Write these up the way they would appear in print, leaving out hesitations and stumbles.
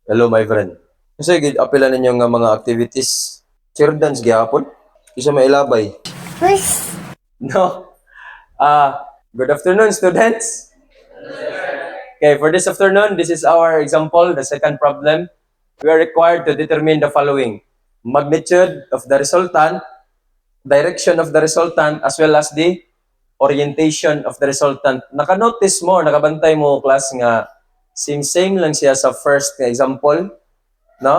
Hello, my friend. Kasi apela ninyo nga mga activities. Chair dance gyapon. Isa mailabay. Push. No. Good afternoon, students. Okay, for this afternoon, this is our example, the second problem. We are required to determine the following: magnitude of the resultant, direction of the resultant, as well as the orientation of the resultant. Naka-notice mo, nakabantay mo, class, nga same lang siya sa first nga example, no?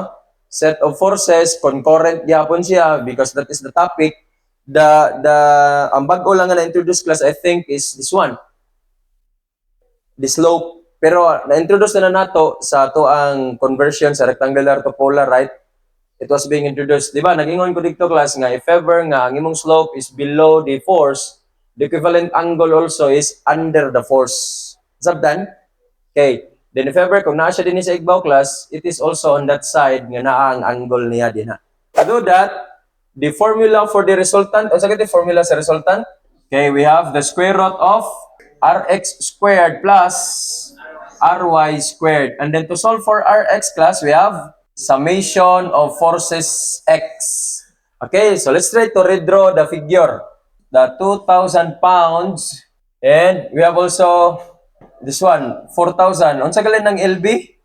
Set of forces, concurrent gyapon siya because that is the topic. The ang bag-o lang nga na-introduce, class, I think is this one, the slope. Pero na-introduce na nato sa ato ang conversion sa rectangular to polar, right? It was being introduced. Di ba? Nagingon ko dito, class, nga if ever nga ang imong slope is below the force, the equivalent angle also is under the force. Sabdan? Okay. Then if ever, kung naa siya din sa igbaw, class, it is also on that side nga naa ang angle niya din, ha. To do that, the formula for the resultant, o sakit yung formula sa resultant? Okay, we have the square root of rx squared plus ry squared. And then to solve for rx, class, we have summation of forces x. Okay, so let's try to redraw the figure. The 2,000 pounds, and we have also this one, 4,000. Unsa galing ng LB?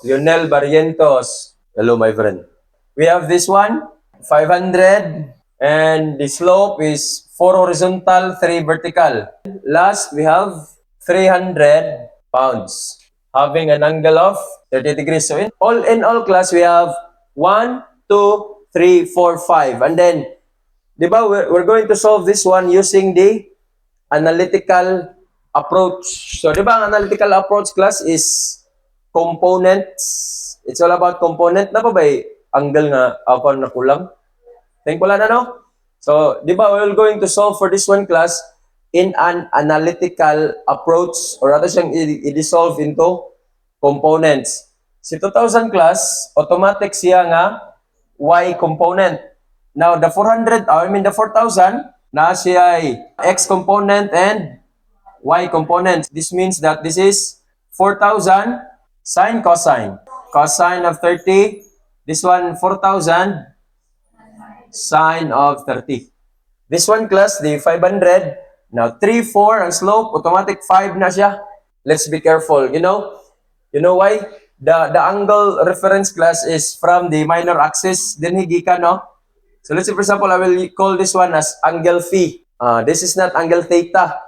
Lionel Barrientos. Hello, my friend. We have this one, 500, and the slope is 4 horizontal, 3 vertical. Last, we have 300 pounds, having an angle of 30 degrees. So in all, class, we have 1, 2, 3, 4, 5. And then, di ba, we're going to solve this one using the analytical approach. So, di ba, ang analytical approach, class, is components. It's all about component. Na ba angle nga ako na kulang? Think wala na, no? So, di ba, we're going to solve for this one, class, in an analytical approach, or rather siyang i-dissolve into components. Si 2,000, class, automatic siya nga y component. Now, the 400, the 4,000, na siya ay x component and y component. This means that this is 4,000 sine cosine. Cosine of 30. This one, 4,000 sine of 30. This one, class, the 500. Now, 3, 4, ang slope, automatic 5 na siya. Let's be careful. You know why? The angle reference, class, is from the minor axis. Then higika, no? So let's say, for example, I will call this one as angle phi. This is not angle theta.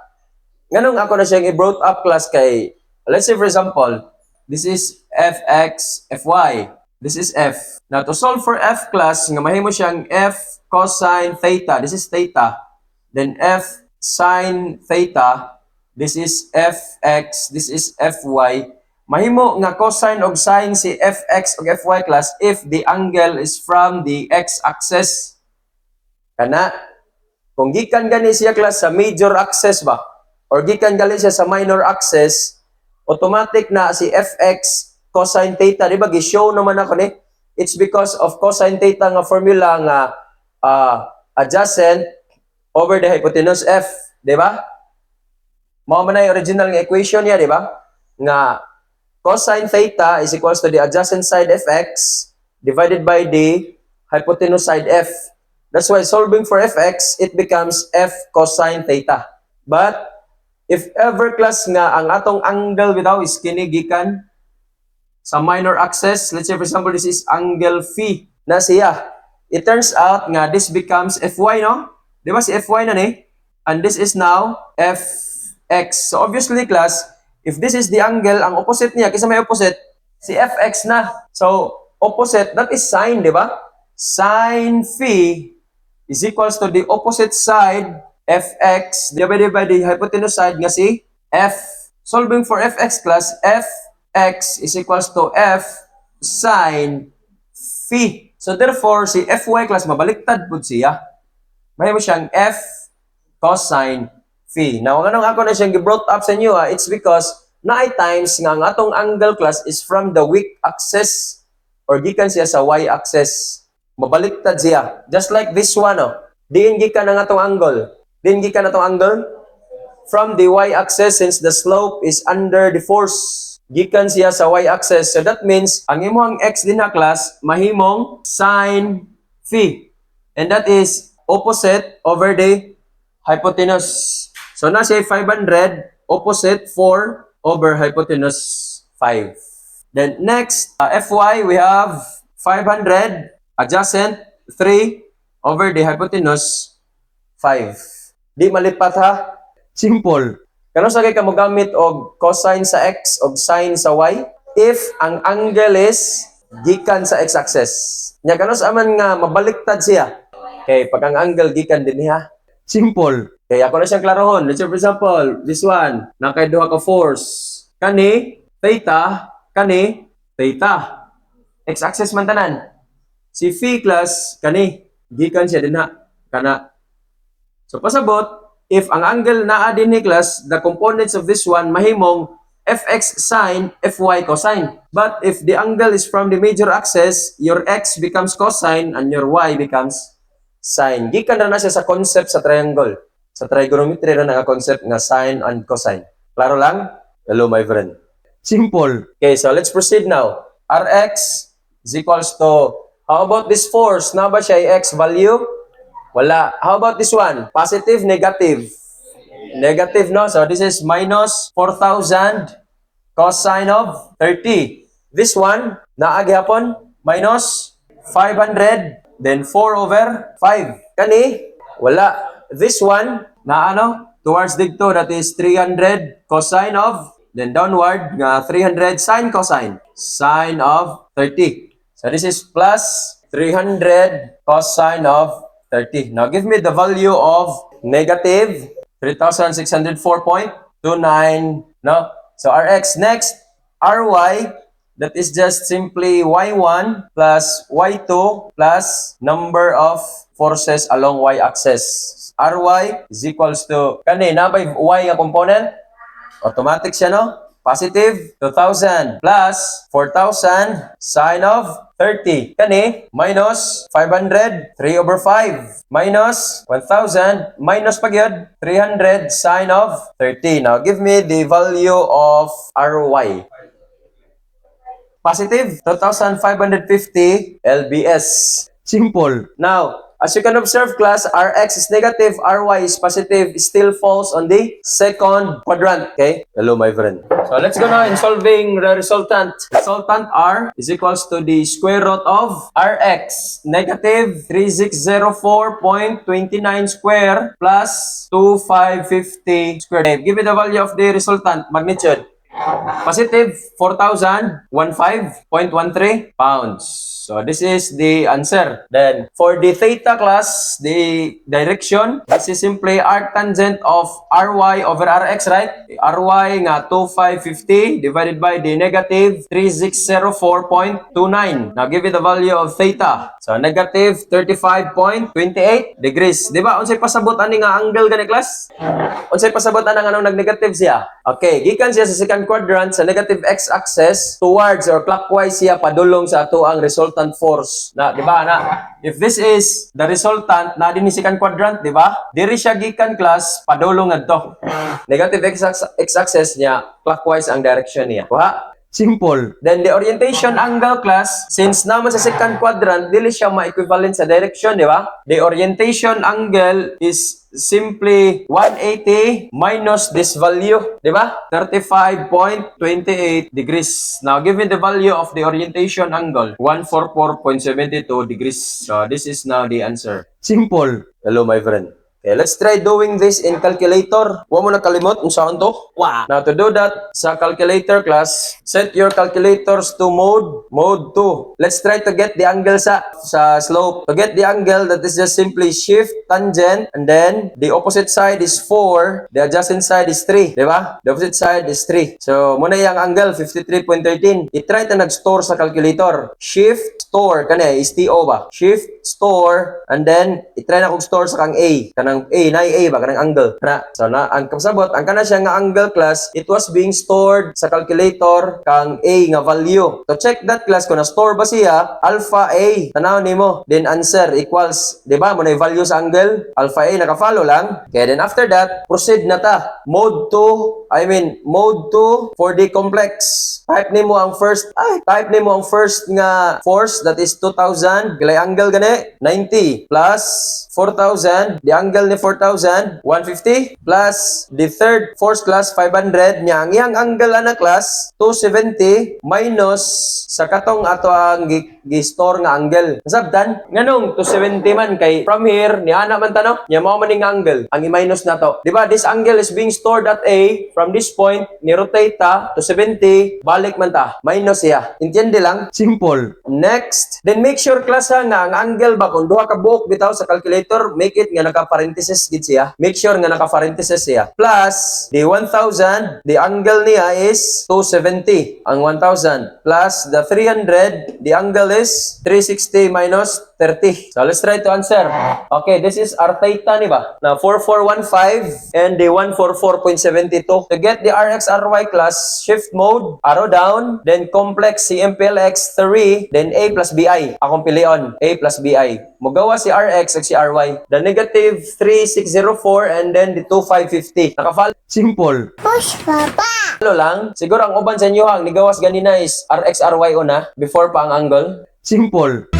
Ganun ako na siyang i-brought up, class, kay, let's say, for example, this is fx, fy. This is f. Now, to solve for f, class, nga mahimo siyang f cosine theta. This is theta. Then f sine theta. This is fx. This is fy. Mahimo nga cosine og sine si fx og fy, class, if the angle is from the x-axis. Kana, kung gikan gani siya, class, sa major axis ba, or gikan gali siya sa minor axis, automatic na si fx cosine theta. Di ba, gi-show naman ako ni, it's because of cosine theta nga formula nga adjacent over the hypotenuse f. Di ba? Mao man na yung original nga equation niya, di ba? Nga cosine theta is equals to the adjacent side fx divided by the hypotenuse side f. That's why solving for fx, it becomes f cosine theta. But if ever, class, nga ang atong angle bitaw is kinigikan sa minor axis, let's say, for example, this is angle phi na siya. It turns out nga this becomes fy, no? Di ba si fy na ni? And this is now fx. So obviously, class, if this is the angle, ang opposite niya, kisa may opposite, si fx na. So opposite, that is sine, di ba? Sine phi is equals to the opposite side, fx, divided by the hypotenuse side nga si f. Solving for fx, class, fx is equals to f sine phi. So therefore, si fy, class, mabaliktad po siya. May mo siyang f cosine phi. Now, anong ako na siyang gi-brought up sa inyo, it's because na ay times nga ang atong angle, class, is from the weak axis or gikan siya sa y-axis. Mabaliktad siya. Just like this one, oh. Diin gikan ang atong angle. Diin gikan atong angle from the y-axis since the slope is under the force. gikan siya sa y-axis. So that means, ang imong x din na class, mahimong sine phi. And that is opposite over the hypotenuse. So na siya 500, opposite 4 over hypotenuse 5. Then next, Fy, we have 500 adjacent 3 over the hypotenuse 5. Di malipat ha? Simple. Kano sa kay ka mogamit og cosine sa x og sine sa y if ang angle is gikan sa x-axis. Nya kano sa man nga mabaliktad siya. Okay, pag ang angle gikan din niya. Simple. Okay, ako na siyang klarohon. Let's say for example, this one, nakay duha ka force. Kani theta, kani theta. X-axis man tanan. Si phi class kani gikan siya dinha kana. So pasabot if ang angle naa din ni class, the components of this one mahimong fx sine, fy cosine. But if the angle is from the major axis, your x becomes cosine and your y becomes sine. Gikan na siya sa concept sa triangle. Sa trigonometry na naka-concept nga sine and cosine. Klaro lang? Hello my friend. Simple. Okay, so let's proceed now. Rx is equals to, how about this force? Na ba siya x value? Wala. How about this one? Positive, negative? Negative, no? So this is minus 4,000 cosine of 30. This one, naagi hapon, minus 500, then 4 over 5. Kani? Wala. This one, na ano? Towards dito, that is 300 cosine of, then downward, nga 300 sine cosine. Sine of 30. So this is plus 300 cosine of 30. Now give me the value of negative 3,604.29. No? So Rx next, Ry, that is just simply y1 plus y2 plus number of forces along y-axis. Ry is equals to, kanina by y nga component? Automatic siya, no? Positive 2,000 plus 4,000 sine of 30. Kani, minus 500, 3 over 5. Minus 1,000, minus pagyod, 300 sine of 30. Now, give me the value of Ry. Positive 2,550 lbs. Simple. Now, as you can observe, class, Rx is negative, Ry is positive, still falls on the second quadrant. Okay? Hello, my friend. So, let's go now in solving the resultant. Resultant R is equals to the square root of Rx, negative 3604.29 square plus 2550 square. Okay, give me the value of the resultant, magnitude. Positive 4,015.13 pounds. So this is the answer. Then for the theta class, the direction, this is simply arctangent of Ry over Rx, right? Ry nga 2550 divided by the negative 3604.29. Now give it the value of theta. So negative 35.28 degrees. Di ba? Unsay pasabot ani nga angle gani class? Unsay pasabot anang anong nag-negative siya? Okay, gikan siya sa second quadrant sa negative x-axis towards or clockwise siya padulong sa ato ang resultant force. Na, di ba na? If this is the resultant na din ni second quadrant, di ba? Diri siya gikan class padulong adto. Negative x-axis niya clockwise ang direction niya. Kuha? Simple. Then the orientation angle class, since naman sa second quadrant, dili siya ma-equivalent sa direction, di ba? The orientation angle is simply 180 minus this value, di ba? 35.28 degrees. Now, give me the value of the orientation angle, 144.72 degrees. So, this is now the answer. Simple. Hello, my friend. Okay, let's try doing this in calculator. Huwag mo na kalimot kung saan to. Wow. Now, to do that, sa calculator class, set your calculators to mode 2. Let's try to get the angle sa slope. To get the angle, that is just simply shift tangent, and then the opposite side is 4, the adjacent side is 3. Diba? The opposite side is 3. So, muna yung angle, 53.13. I-try na nag-store sa calculator. Shift, store, kanina, is TO ba? Shift, store, and then, i-try na kong store sa kang A. Kanang kanang A ba kanang angle na so na ang kasabot ang kana siya nga angle class, it was being stored sa calculator kang A nga value. To check that class kung na store ba siya, alpha A tanaw nimo, then answer equals, di ba mo na value sa angle, alpha A naka-follow lang. Okay, then after that proceed na ta mode 2 for the complex. Type nimo ang first nga force, that is 2,000 galay angle gani 90 plus 4,000, the angle ni 4,000 150 plus the third force class 500 nya ang iyang angle ana class 270 minus sa katong ato ang gi-store nga angle. Nasabtan nganong 270 man kay from here ni ana man tano nya mao man ning angle ang i-minus nato, di ba? This angle is being stored at A. From this point ni rotate ta to 70, balik man ta minus siya. Intindi lang? Simple. Next, then make sure class ha nga ang angle ba kung duha ka buok bitaw sa calculator, make it nga naka parenthesis gid siya. Make sure nga naka parenthesis siya. Plus the 1,000, the angle niya is 270. Ang 1,000 plus the 300, the angle is 360 minus 30. So let's try to answer. Okay, this is our theta ni ba? Na 4415 and the 144.72. To get the RX-RY class, shift mode, arrow down, then complex CMPLX 3, then A plus BI. Akong pilion, A plus BI. Mugawa si RX ag si RY. The negative 3604 and then the 2550. Nakafalo. Simple. Push, Papa! Follow lang. Siguro ang uban sa inyo ang nigawas ganina is RX-RY una before pa ang angle. Simple.